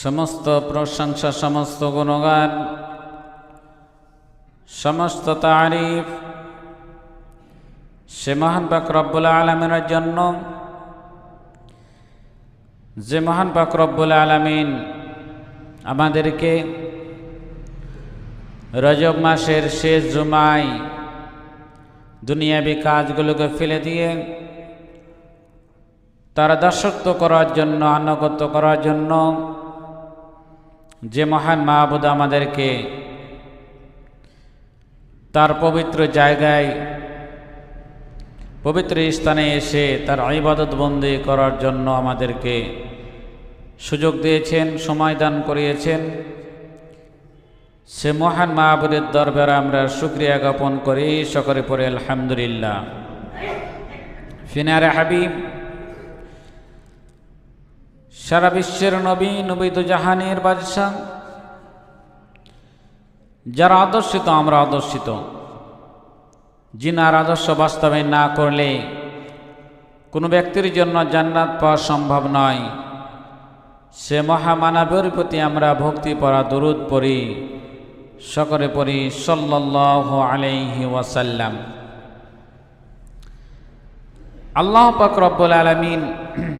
সমস্ত প্রশংসা, সমস্ত গুণগান, সমস্ত তারিফ সে মহান পাক রব্বুল আলামিনের জন্য, যে মহান পাক রব্বুল আলামিন আমাদেরকে রজব মাসের শেষ জুমায় দুনিয়াবি কাজগুলোকে ফেলে দিয়ে তার দাসত্ব করার জন্য, আনুগত্য করার জন্য যে মহান মাহবুদ আমাদেরকে তার পবিত্র জায়গায়, পবিত্র স্থানে এসে তার ইবাদত বন্দি করার জন্য আমাদেরকে সুযোগ দিয়েছেন, সময় দান করিয়েছেন, সে মহান মাহবুদের দরবারে আমরা শুকরিয়া জ্ঞাপন করি। সকলে পড়ে আলহামদুলিল্লাহ। ফিনারে হাবিব, সারা বিশ্বের নবী, নবীত জাহানের বাদশাহ, যারা আদর্শিত আমরা আদর্শিত, যিনার আদর্শ বাস্তবায়ন না করলে কোনো ব্যক্তির জন্য জান্নাত পাওয়া সম্ভব নয়, সে মহামানবের প্রতি আমরা ভক্তি পড়া দরুদ পড়ি। সকলে পড়ি সাল্লাল্লাহু আলাইহি ওয়াসাল্লাম। আল্লাহ পাক রব্বুল আলামিন